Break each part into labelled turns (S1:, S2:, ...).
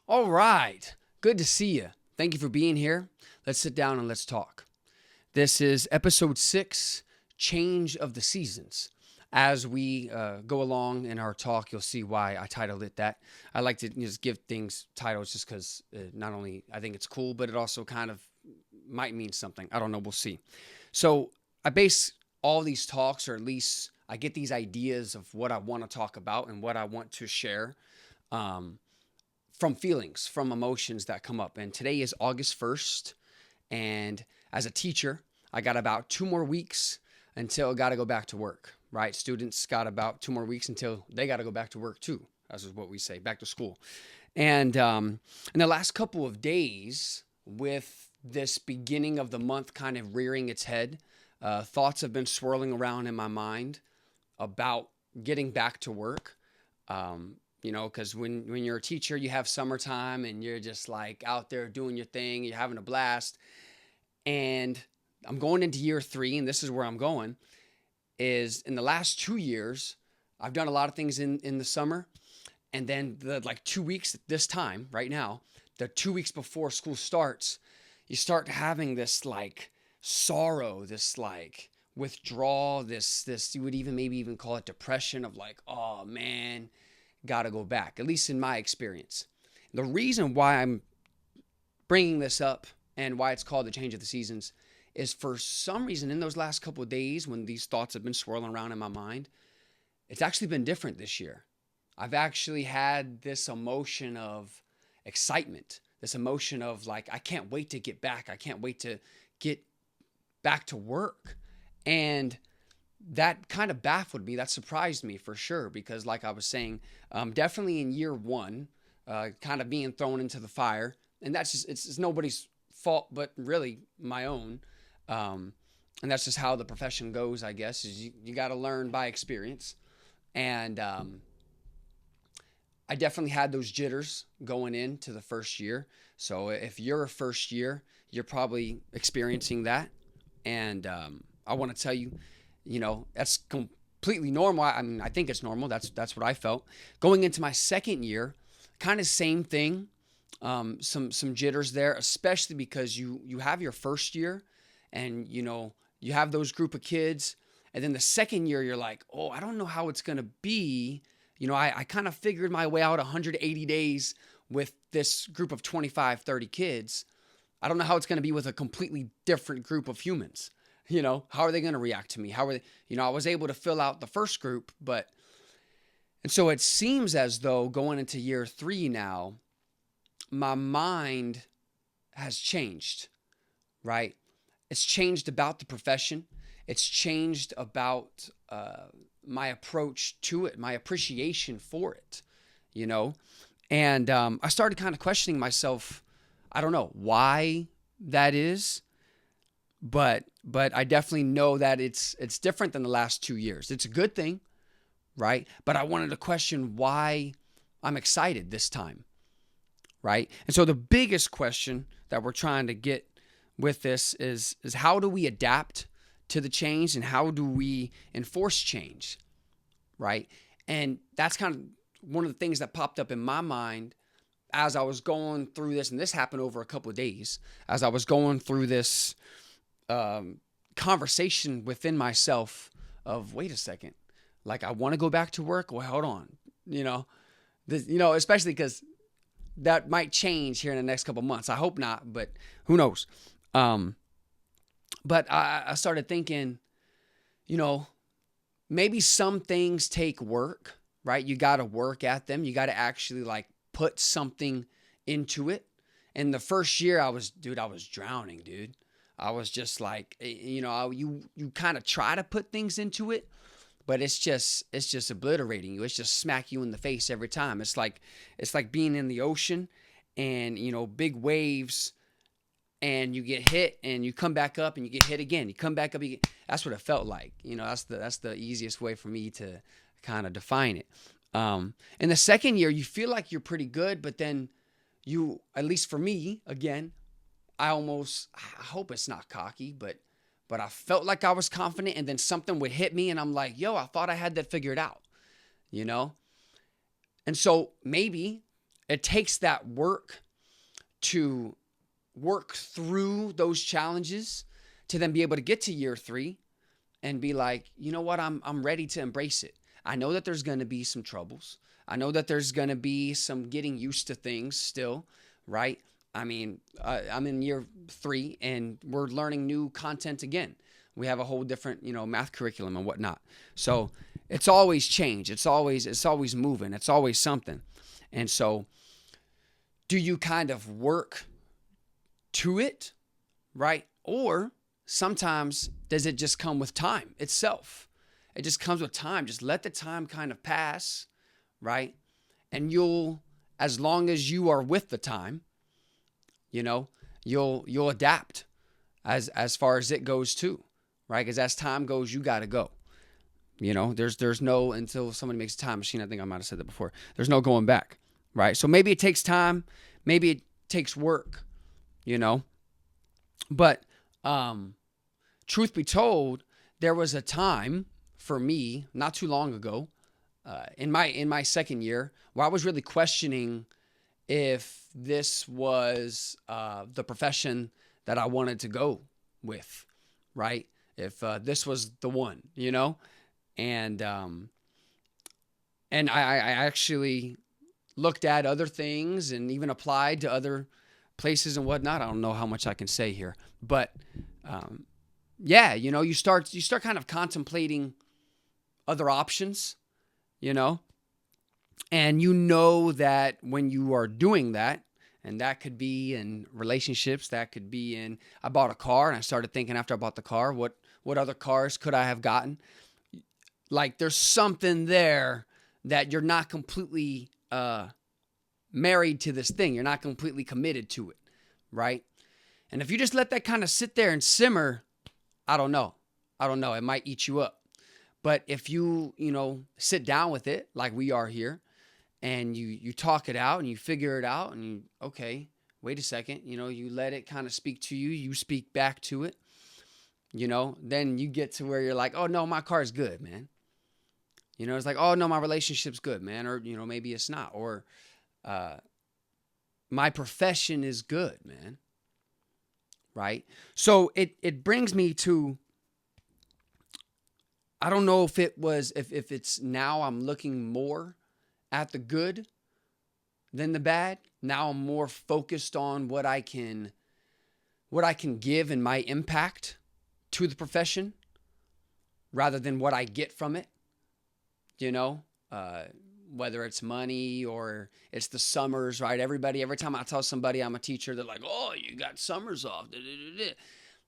S1: All right. Good to see you. Thank you for being here. Let's sit down and let's talk. This is episode 6, Change of the Seasons. As we go along in our talk, you'll see why I titled it that. I like to just give things titles just because not only I think it's cool, but it also kind of might mean something. I don't know. We'll see. So I base all these talks, or at least I get these ideas of what I want to talk about and what I want to share um, from feelings, from emotions that come up. And today is August 1st. And as a teacher, I got about 2 more weeks until I got to go back to work, right? Students got about 2 more weeks until they got to go back to work too. That's what we say, back to school. And in the last couple of days, with this beginning of the month kind of rearing its head, thoughts have been swirling around in my mind about getting back to work. Because when you're a teacher, you have summertime and you're just like out there doing your thing, you're having a blast. And I'm going into year 3, and this is where I'm going, is in the last 2 years, I've done a lot of things in the summer. And then the like 2 weeks this time, right now, the 2 weeks before school starts, you start having this like sorrow, this like withdrawal, this you would even maybe even call it depression of like, oh man, gotta go back, at least in my experience. The reason why I'm bringing this up and why it's called the change of the seasons is for some reason in those last couple of days when these thoughts have been swirling around in my mind, it's actually been different this year. I've actually had this emotion of excitement, this emotion of like, I can't wait to get back. I can't wait to get back to work. And that kind of baffled me. That surprised me for sure, because like I was saying, definitely in year 1, kind of being thrown into the fire. And that's just, it's nobody's fault, but really my own. And that's just how the profession goes, I guess, is you got to learn by experience. And I definitely had those jitters going into the first year. So if you're a first year, you're probably experiencing that. And I want to tell you, that's completely normal. I mean, I think it's normal. That's what I felt. Going into my second year, kind of same thing. Some jitters there, especially because you have your first year, and you have those group of kids, and then the second year you're like, oh, I don't know how it's gonna be. I kind of figured my way out 180 days with this group of 25, 30 kids. I don't know how it's going to be with a completely different group of humans. How are they going to react to me? How are they, I was able to fill out the first group, and so it seems as though going into year 3 now, my mind has changed, right? It's changed about the profession. It's changed about my approach to it, my appreciation for it, you know? And I started kind of questioning myself. I don't know why that is, but I definitely know that it's different than the last 2 years. It's a good thing, right? But I wanted to question why I'm excited this time, right? And so the biggest question that we're trying to get with this is how do we adapt to the change, and how do we enforce change, right? And that's kind of one of the things that popped up in my mind as I was going through this, and this happened over a couple of days, as I was going through this conversation within myself of, wait a second, like I want to go back to work. Well, hold on, especially because that might change here in the next couple of months. I hope not, but who knows? But I started thinking, maybe some things take work, right? You got to work at them. You got to actually like put something into it. And the first year I was drowning, dude. I was just like, you kind of try to put things into it, but it's just obliterating you. It's just smack you in the face every time. It's like being in the ocean and, big waves, and you get hit and you come back up and you get hit again. You come back up. That's what it felt like. That's the easiest way for me to kind of define it. In the second year, you feel like you're pretty good, but then at least for me, again, I hope it's not cocky, but I felt like I was confident, and then something would hit me and I'm like, yo, I thought I had that figured out, And so maybe it takes that work to work through those challenges to then be able to get to year 3 and be like, you know what, I'm ready to embrace it. I know that there's going to be some troubles. I know that there's going to be some getting used to things still, right? I mean, I'm in year 3 and we're learning new content again. We have a whole different, math curriculum and whatnot. So it's always change. It's always moving. It's always something. And so do you kind of work to it, right? Or sometimes does it just come with time itself? It just comes with time. Just let the time kind of pass, right? And you'll, as long as you are with the time, you'll adapt as far as it goes too, right? Because as time goes, you got to go. There's no, until somebody makes a time machine, I think I might have said that before, there's no going back, right? So maybe it takes time, maybe it takes work, but truth be told, there was a time for me not too long ago, in my second year, where I was really questioning if this was the profession that I wanted to go with, right? If this was the one, and I actually looked at other things and even applied to other places and whatnot. I don't know how much I can say here, but you start kind of contemplating other options, and that when you are doing that, and that could be in relationships, that could be in, I bought a car and I started thinking after I bought the car, what other cars could I have gotten? Like there's something there that you're not completely married to this thing. You're not completely committed to it, right? And if you just let that kind of sit there and simmer, I don't know. It might eat you up. But if you, sit down with it like we are here and you talk it out and you figure it out and okay, wait a second, you let it kind of speak to you, you speak back to it, then you get to where you're like, oh no, my car's good, man. It's like, oh no, my relationship's good, man. Or, maybe it's not. Or my profession is good, man. Right? So it brings me to, I don't know if it's now I'm looking more at the good than the bad. Now I'm more focused on what I can give and my impact to the profession rather than what I get from it. Whether it's money or it's the summers, right? Every time I tell somebody I'm a teacher, they're like, oh, you got summers off.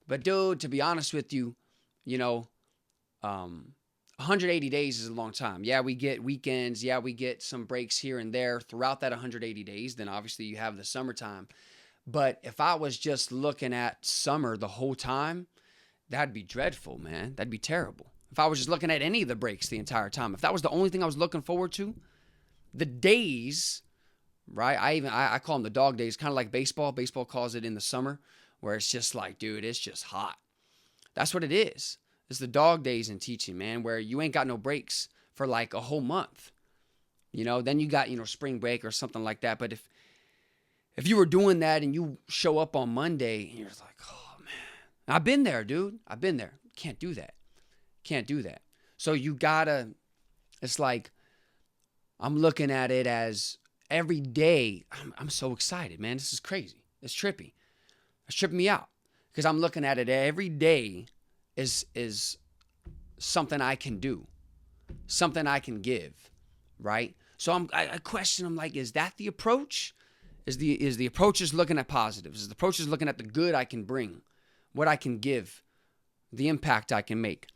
S1: But dude, to be honest with you, 180 days is a long time. Yeah, we get weekends. Yeah, we get some breaks here and there throughout that 180 days. Then obviously you have the summertime. But if I was just looking at summer the whole time, that'd be dreadful, man. That'd be terrible. If I was just looking at any of the breaks the entire time, if that was the only thing I was looking forward to, the days, right? I call them the dog days, kind of like baseball. Baseball calls it in the summer, where it's just like, dude, it's just hot. That's what it is. It's the dog days in teaching, man, where you ain't got no breaks for like a whole month. Then you got, spring break or something like that. But if you were doing that and you show up on Monday and you're like, oh man, I've been there, dude. I've been there. Can't do that. So you gotta, it's like, I'm looking at it as every day, I'm so excited, man. This is crazy. It's trippy. It's tripping me out because I'm looking at it every day is something I can do, something I can give, right? So I question, I'm like, is that the approach? Is the approach is looking at positives? Is the approach is looking at the good I can bring, what I can give, the impact I can make?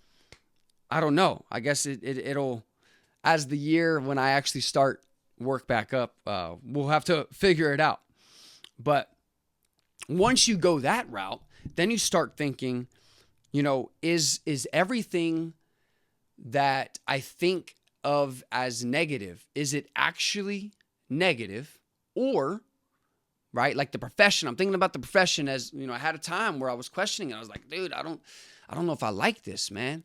S1: I don't know. I guess it'll, as the year when I actually start work back up, we'll have to figure it out. But once you go that route, then you start thinking, is everything that I think of as negative, is it actually negative? Or, right, like the profession, I'm thinking about the profession as, I had a time where I was questioning it. I was like, dude, I don't know if I like this, man.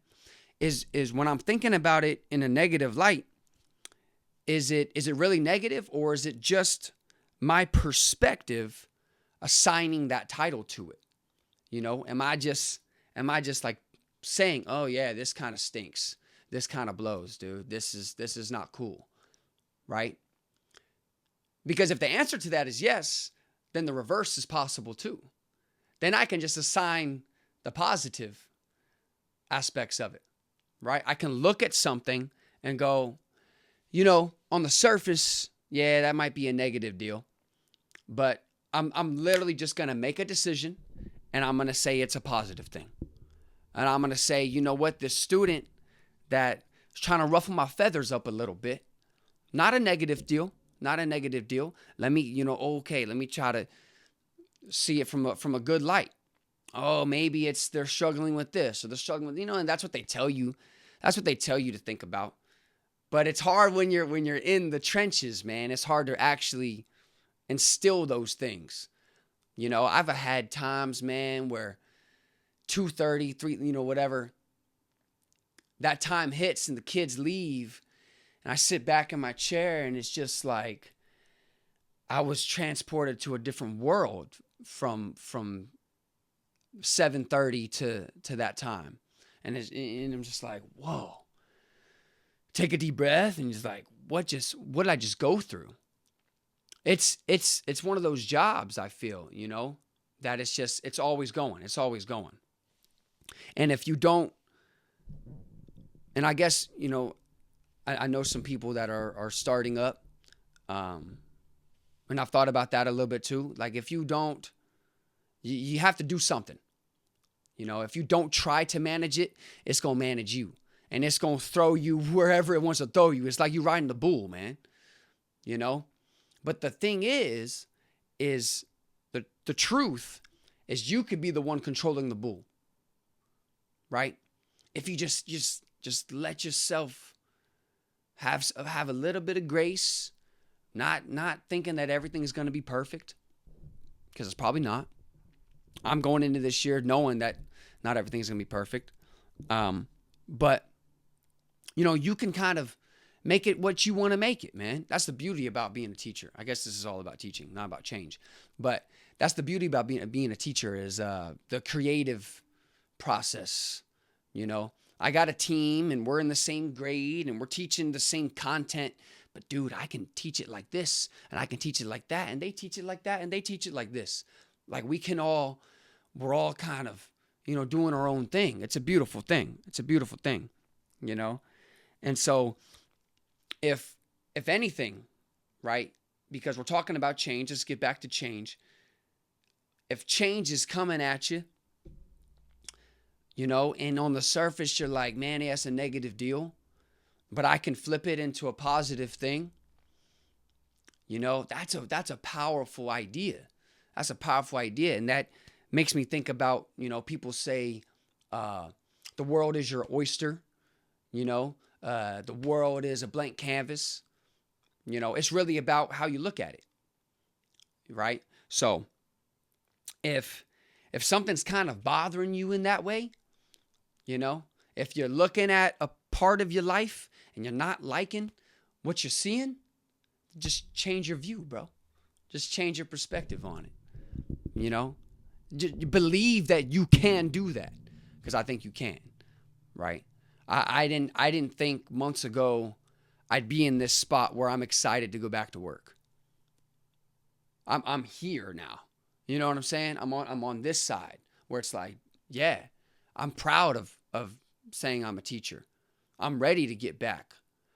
S1: Is when I'm thinking about it in a negative light, is it really negative, or is it just my perspective assigning that title to it? Am I just like saying, "Oh yeah, this kind of stinks. This kind of blows, dude. This is not cool." Right? Because if the answer to that is yes, then the reverse is possible too. Then I can just assign the positive aspects of it, right? I can look at something and go, on the surface, yeah, that might be a negative deal, but I'm literally just going to make a decision, and I'm going to say it's a positive thing. And I'm going to say, you know what, this student that is trying to ruffle my feathers up a little bit, not a negative deal, not a negative deal. Let me, okay, let me try to see it from a good light. Oh, maybe they're struggling with this, or they're struggling with, and that's what they tell you. That's what they tell you to think about. But it's hard when you're in the trenches, man. It's hard to actually instill those things. I've had times, man, where 2:30, 3, whatever, that time hits and the kids leave, and I sit back in my chair, and it's just like I was transported to a different world from 7:30 to that time. And I'm just like, whoa. Take a deep breath, and just like, what did I just go through? It's one of those jobs, I feel, that it's always going. It's always going. And if you don't, and I guess, I know some people that are starting up, and I've thought about that a little bit too. Like, if you don't, you have to do something. If you don't try to manage it, it's going to manage you. And it's going to throw you wherever it wants to throw you. It's like you riding the bull, man. But the thing is the truth is you could be the one controlling the bull. Right? If you just let yourself have a little bit of grace, not thinking that everything is going to be perfect, because it's probably not. I'm going into this year knowing that not everything is going to be perfect. But you can kind of make it what you want to make it, man. That's the beauty about being a teacher. I guess this is all about teaching, not about change. But that's the beauty about being a teacher is the creative process. I got a team, and we're in the same grade, and we're teaching the same content. But dude, I can teach it like this, and I can teach it like that, and they teach it like that, and they teach it like this. Like, we're all kind of, doing our own thing. It's a beautiful thing. It's a beautiful thing, And so if anything, right, because we're talking about change, let's get back to change. If change is coming at you, and on the surface you're like, man, that's a negative deal, but I can flip it into a positive thing, that's a powerful idea. That's a powerful idea. And that makes me think about, people say the world is your oyster, the world is a blank canvas. It's really about how you look at it, right? So if something's kind of bothering you in that way, if you're looking at a part of your life and you're not liking what you're seeing, just change your view, bro. Just change your perspective on it. Believe that you can do that, because I think you can, right? I didn't think months ago I'd be in this spot where I'm excited to go back to work. I'm here now. You know what I'm saying? I'm on this side where it's like, yeah, I'm proud of saying I'm a teacher. I'm ready to get back.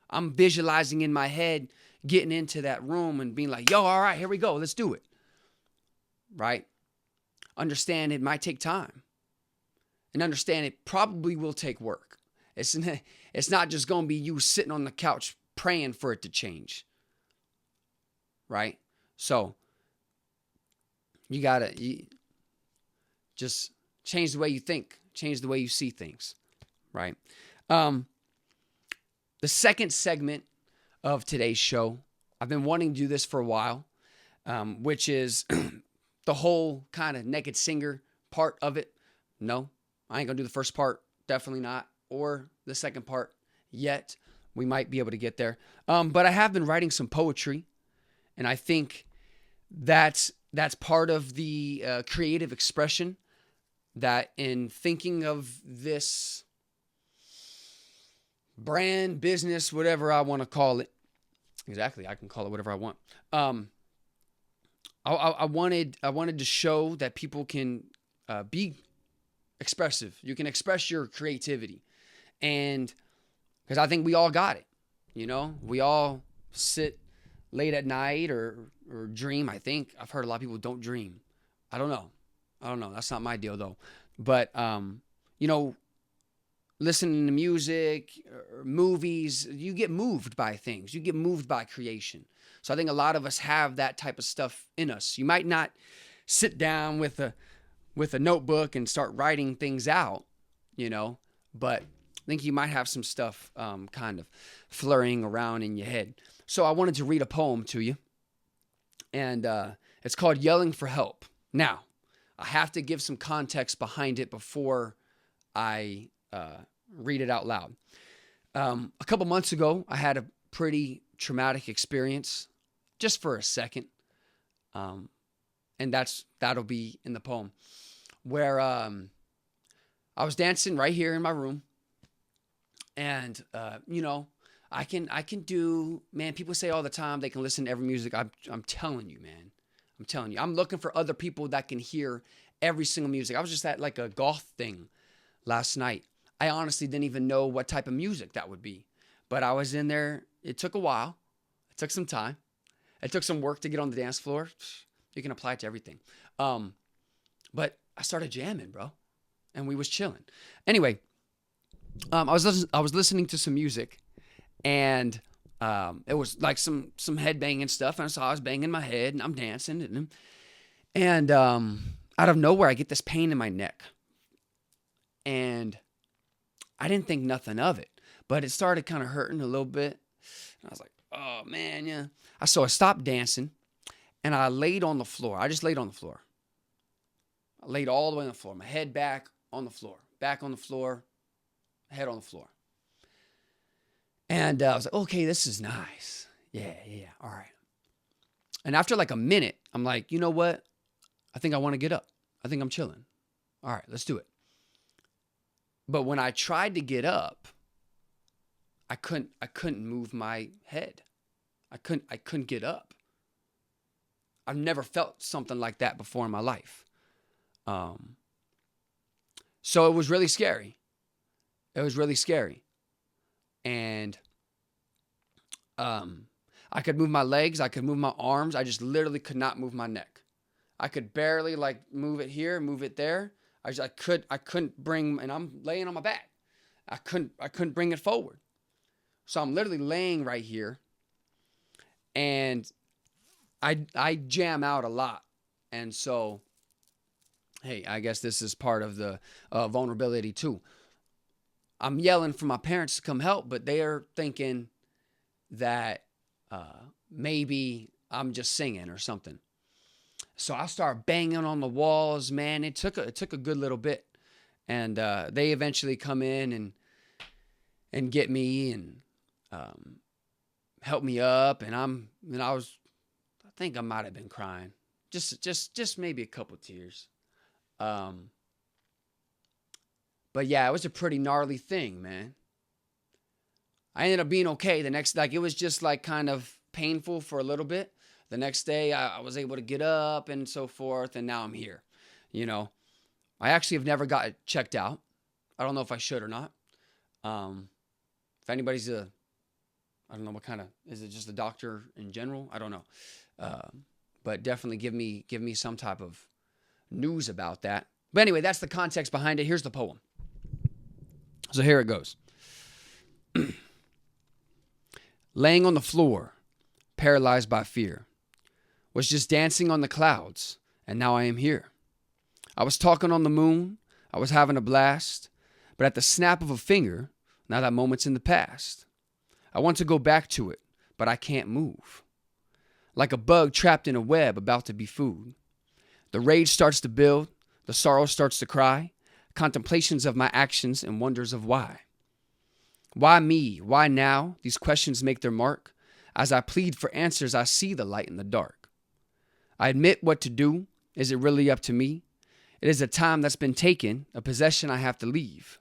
S1: I'm visualizing in my head getting into that room and being like, yo, all right, here we go. Let's do it. Right? Understand it might take time. And understand it probably will take work. It's not just going to be you sitting on the couch praying for it to change. Right? So, you got to just change the way you think. Change the way you see things. Right? The second segment of today's show, I've been wanting to do this for a while, which is the whole kind of naked singer part of it. No, I ain't going to do the first part. Definitely not. Or the second part yet. We might be able to get there. But I have been writing some poetry, and I think That's part of the creative expression, that in thinking of this brand, business, whatever I want to call it. Exactly, I can call it whatever I want. I wanted to show that people can be expressive. You can express your creativity, and because I think we all got it. We all sit late at night or dream. I think I've heard a lot of people don't dream. I don't know. That's not my deal though. But listening to music or movies, you get moved by things. You get moved by creation. So I think a lot of us have that type of stuff in us. You might not sit down with a notebook and start writing things out, but I think you might have some stuff kind of flurrying around in your head. So I wanted to read a poem to you, and it's called Yelling for Help. Now, I have to give some context behind it before I read it out loud. A couple months ago, I had a pretty traumatic experience, just for a second, and that'll be in the poem, where I was dancing right here in my room, and I can do, man. People say all the time they can listen to every music. I'm telling you, man. I'm telling you. I'm looking for other people that can hear every single music. I was just at like a goth thing last night. I honestly didn't even know what type of music that would be, but I was in there. It took a while. It took some time. It took some work to get on the dance floor. You can apply it to everything. But I started jamming, bro, and we was chilling. Anyway, I was listening to some music, and it was like some head banging stuff, and so I was banging my head, and I'm dancing, and out of nowhere, I get this pain in my neck, and I didn't think nothing of it, but it started kind of hurting a little bit, and I was like, oh man, yeah. So I stopped dancing, and I laid on the floor. I just laid on the floor. I laid all the way on the floor, my head back on the floor, back on the floor, head on the floor. And I was like, okay, this is nice. Yeah, all right. And after like a minute, I'm like, you know what? I think I want to get up. I think I'm chilling. All right, let's do it. But when I tried to get up, I couldn't move my head. I couldn't get up. I've never felt something like that before in my life. So it was really scary. And I could move my legs, I could move my arms, I just literally could not move my neck. I could barely like move it here, move it there. I couldn't bring, and I'm laying on my back. I couldn't bring it forward. So I'm literally laying right here, and I jam out a lot. And so, hey, I guess this is part of the vulnerability too. I'm yelling for my parents to come help, but they are thinking that maybe I'm just singing or something. So I start banging on the walls, man. It took a good little bit, and they eventually come in and get me and help me up. And I think I might have been crying, just maybe a couple tears. But yeah, it was a pretty gnarly thing, man. I ended up being okay the next, like, it was just like kind of painful for a little bit. The next day I was able to get up and so forth. And now I'm here, I actually have never got checked out. I don't know if I should or not. If anybody's I don't know what kind of, is it just a doctor in general? I don't know. But definitely give me some type of news about that. But anyway, that's the context behind it. Here's the poem. So here it goes. Laying on the floor, paralyzed by fear, was just dancing on the clouds, and now I am here. I was talking on the moon, I was having a blast, but at the snap of a finger, now that moment's in the past. I want to go back to it, but I can't move. Like a bug trapped in a web about to be food. The rage starts to build, the sorrow starts to cry, contemplations of my actions and wonders of why. Why me? Why now? These questions make their mark. As I plead for answers, I see the light in the dark. I admit what to do. Is it really up to me? It is a time that's been taken, a possession I have to leave.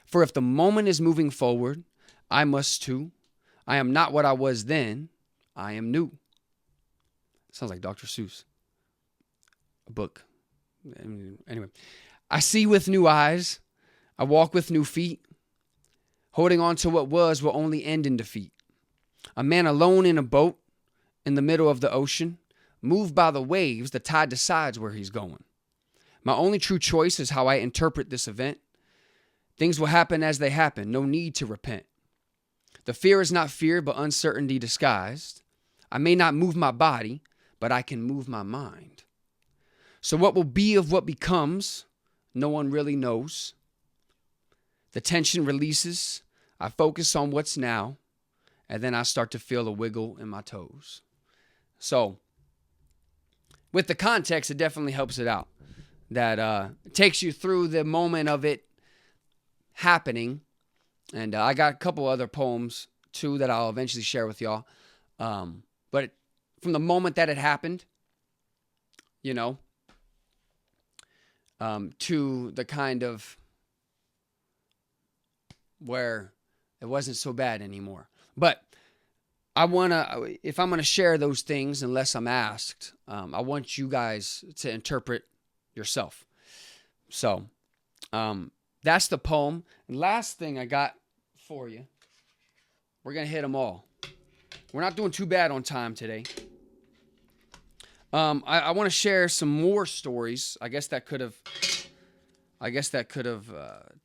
S1: For if the moment is moving forward, I must too. I am not what I was then. I am new. Sounds like Dr. Seuss. A book. Anyway, I see with new eyes. I walk with new feet. Holding on to what was will only end in defeat. A man alone in a boat in the middle of the ocean, moved by the waves, the tide decides where he's going. My only true choice is how I interpret this event. Things will happen as they happen. No need to repent. The fear is not fear, but uncertainty disguised. I may not move my body, but I can move my mind. So what will be of what becomes, no one really knows. The tension releases. I focus on what's now, and then I start to feel a wiggle in my toes. So, with the context, it definitely helps it out. That takes you through the moment of it happening. And I got a couple other poems, too, that I'll eventually share with y'all. But from the moment that it happened, you know, to the kind of where it wasn't so bad anymore. But if I'm going to share those things, unless I'm asked, I want you guys to interpret yourself. So, that's the poem. And last thing I got for you, we're going to hit them all. We're not doing too bad on time today. I want to share some more stories. I guess that could have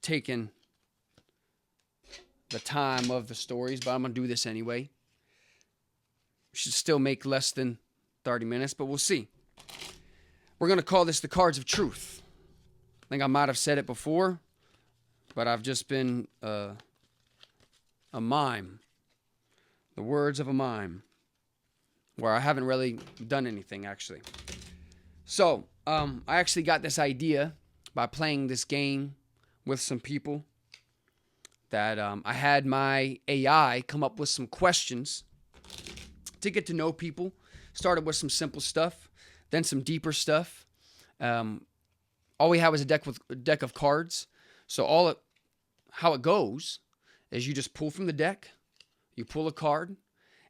S1: taken the time of the stories, but I'm going to do this anyway. Should still make less than 30 minutes, but we'll see. We're going to call this the Cards of Truth. I think I might have said it before, but I've just been a mime. The words of a mime, where I haven't really done anything, actually. So, I actually got this idea by playing this game with some people that I had my AI come up with some questions to get to know people. Started with some simple stuff, then some deeper stuff. All we had was a deck of cards. So how it goes is you just pull from the deck, you pull a card,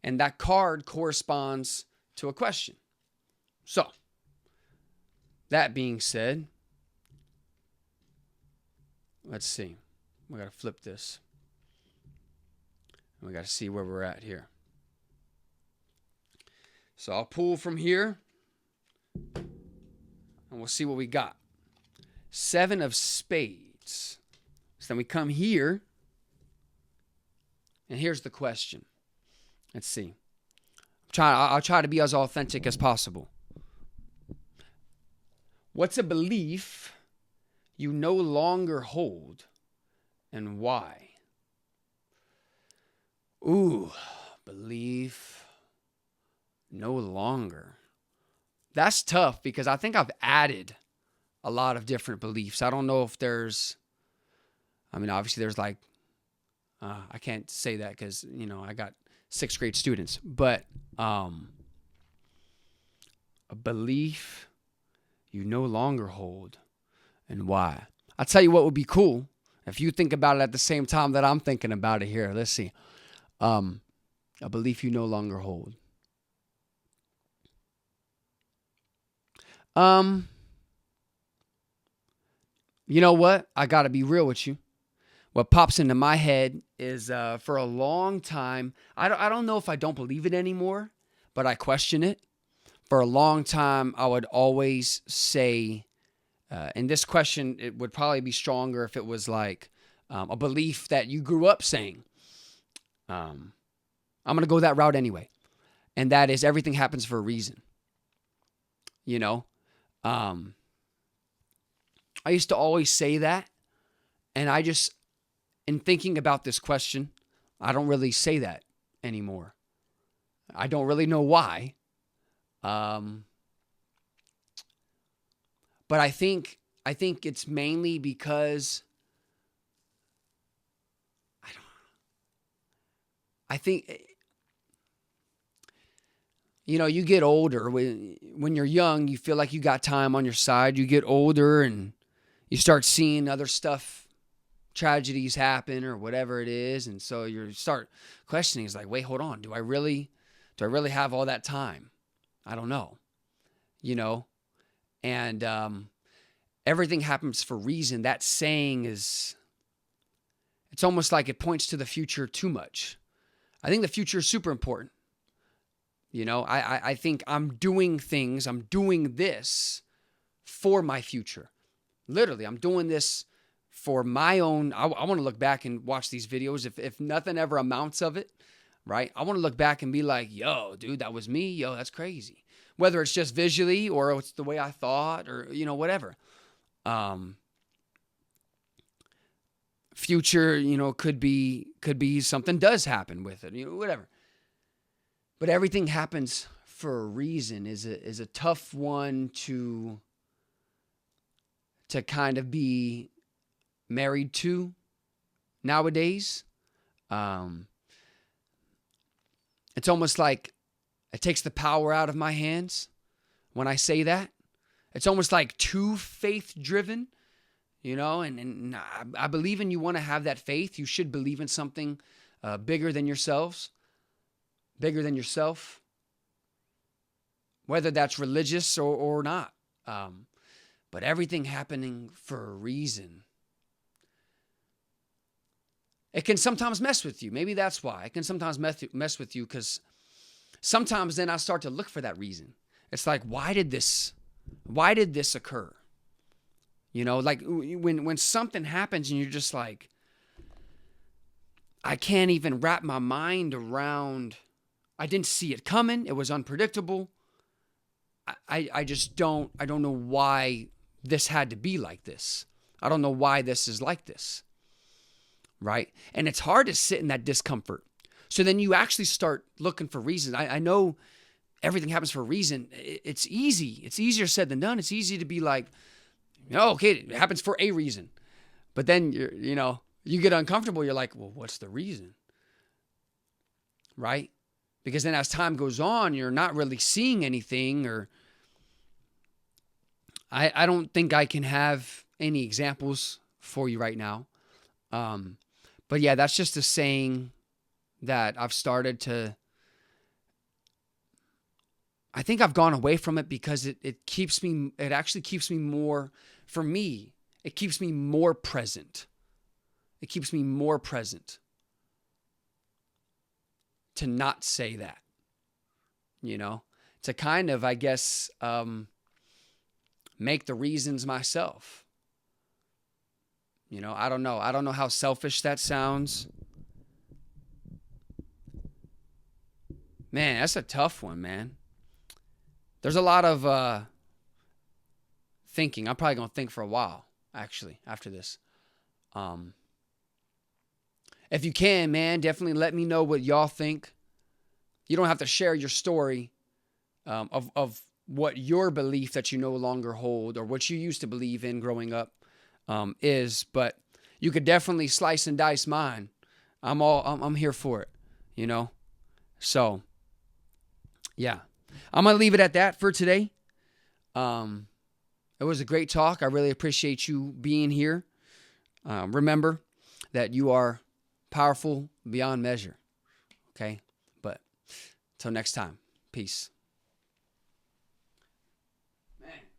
S1: and that card corresponds to a question. So, that being said, let's see. We got to flip this. We got to see where we're at here. So I'll pull from here, and we'll see what we got. 7 of spades. So then we come here, and here's the question. Let's see. I'll try to be as authentic as possible. What's a belief you no longer hold, and why? Ooh, belief no longer. That's tough because I think I've added a lot of different beliefs. I don't know if obviously there's like, I can't say that because, I got 6th grade students, but a belief you no longer hold and why. I'll tell you what would be cool if you think about it at the same time that I'm thinking about it here. Let's see. A belief you no longer hold. You know what? I got to be real with you. What pops into my head is for a long time, I don't know if I don't believe it anymore, but I question it. For a long time, I would always say, and this question, it would probably be stronger if it was like a belief that you grew up saying. I'm going to go that route anyway. And that is everything happens for a reason. I used to always say that. And I just, in thinking about this question, I don't really say that anymore. I don't really know why. But I think it's mainly because I think You get older. When you're young, you feel like you got time on your side. You get older and you start seeing other stuff, tragedies happen or whatever it is. And so you start questioning. It's like, wait, hold on. Do I really have all that time? I don't know, and everything happens for a reason. That saying it's almost like it points to the future too much. I think the future is super important. I think I'm doing this for my future. Literally, I'm doing this for my own. I want to look back and watch these videos. If nothing ever amounts of it, right? I want to look back and be like, yo, dude, that was me. Yo, that's crazy. Whether it's just visually or it's the way I thought or, whatever. Future, could be something does happen with it, whatever. But everything happens for a reason is a tough one to kind of be married to nowadays. It's almost like it takes the power out of my hands when I say that. It's almost like too faith-driven, and I believe in you want to have that faith. You should believe in something bigger than yourself, whether that's religious or not. But everything happening for a reason. It can sometimes mess with you. Maybe that's why. It can sometimes mess with you because sometimes then I start to look for that reason. It's like, why did this occur? Like when something happens and you're just like, I can't even wrap my mind around, I didn't see it coming. It was unpredictable. I don't know why this had to be like this. I don't know why this is like this. Right? And it's hard to sit in that discomfort. So then you actually start looking for reasons. I know everything happens for a reason. It's easy. It's easier said than done. It's easy to be like, okay, it happens for a reason. But then you get uncomfortable. You're like, well, what's the reason? Right? Because then as time goes on, you're not really seeing anything, or I don't think I can have any examples for you right now. But yeah, that's just a saying that I've started to, I think I've gone away from it because it actually keeps me more, for me, it keeps me more present. It keeps me more present to not say that, to kind of, I guess, make the reasons myself. I don't know. I don't know how selfish that sounds. Man, that's a tough one, man. There's a lot of thinking. I'm probably going to think for a while, actually, after this. If you can, man, definitely let me know what y'all think. You don't have to share your story of what your belief that you no longer hold or what you used to believe in growing up is, but you could definitely slice and dice mine. I'm here for it, So, yeah. I'm going to leave it at that for today. It was a great talk. I really appreciate you being here. Remember that you are powerful beyond measure. Okay? But until next time, peace.